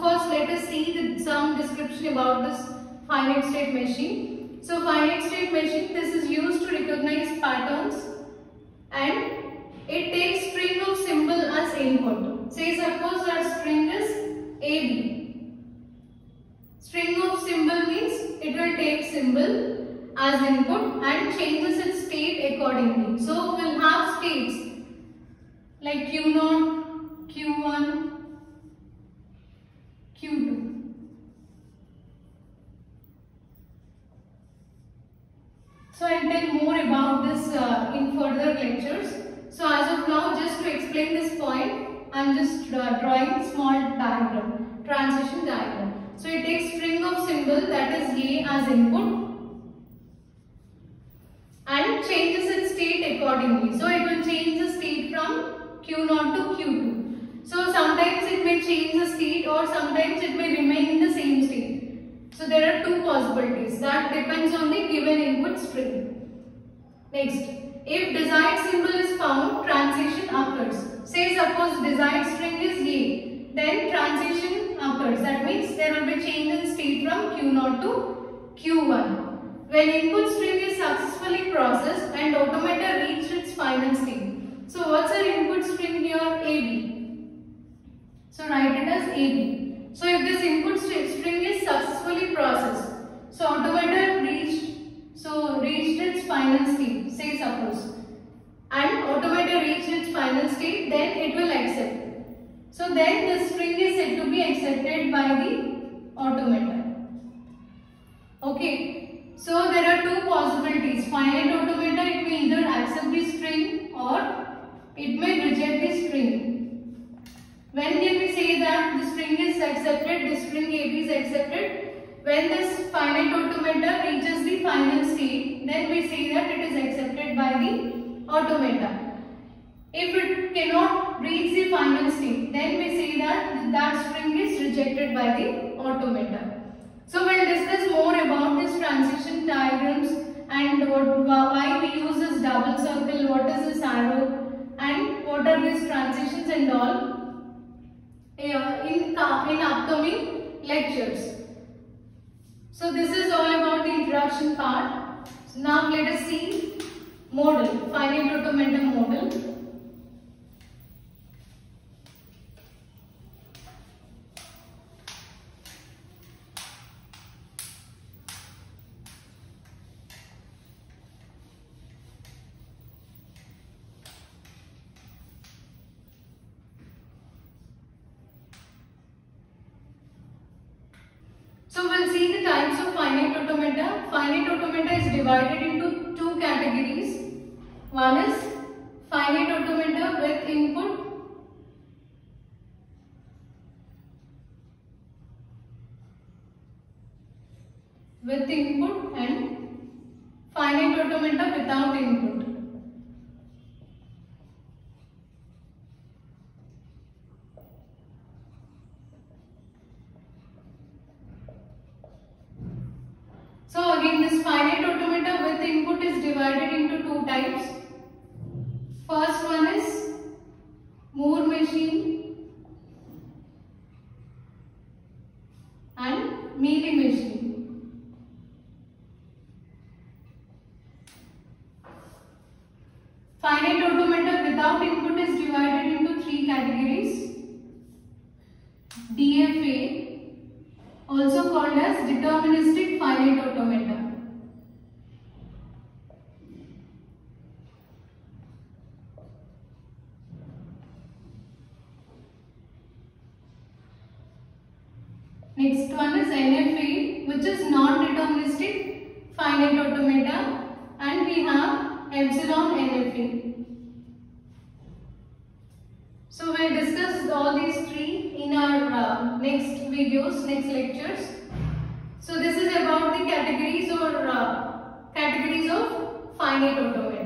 first let us see some description about this finite state machine. So finite state machine, this is used to recognize patterns and it takes string of symbol as input. Say suppose our string is AB. String of symbol means it will take symbol as input and changes its state accordingly. So we will have states like Q0, Q1, Q2. So I will tell more about this in further lectures. So as of now, just to explain this point, I am just drawing small diagram, transition diagram. So it takes string of symbol, that is A, as input and changes its state accordingly. So it will change the state from Q0 to Q2. So sometimes it may change the state or sometimes it may remain in the same state. So there are two possibilities. That depends on the given input string. Next, if desired symbol is found, transition occurs. Say suppose desired string is A, then transition occurs. That means there will be change in state from Q0 to Q1. When input string is successfully processed and automata reached its final state. So what's our input string here? AB. So write it as AB. So if this input string is successfully processed, so automata reached its final state, say suppose, and automata reached its final state, then it will accept. So then the string is said to be accepted by the automata. Okay. So there are two possibilities. Finite automata, it may either accept the string or it may reject the string. When can we say that the string is accepted, the string AB is accepted? When this finite automata reaches the final state, then we say that it is accepted by the automata. If it cannot reach the final state, then we say that that string is rejected by the automata. So we will discuss more about this transition diagrams and why we use this double circle, what is this arrow and what are these transitions and all in upcoming lectures. So this is all about the introduction part. So now let us see model, finite automata model. So we will see the types of finite automata. Finite automata is divided into two categories. One is finite automata with input and finite automata without input. So again, this finite automata with input is divided into two types. First one is Moore machine and Mealy machine. Finite automata without input is divided into three categories. DFA, also called as deterministic finite automata. Next one is NFA, which is non-deterministic finite automata, and we have epsilon NFA. So we will discuss all these three in our next videos, next lectures. So this is about the categories of finite automata.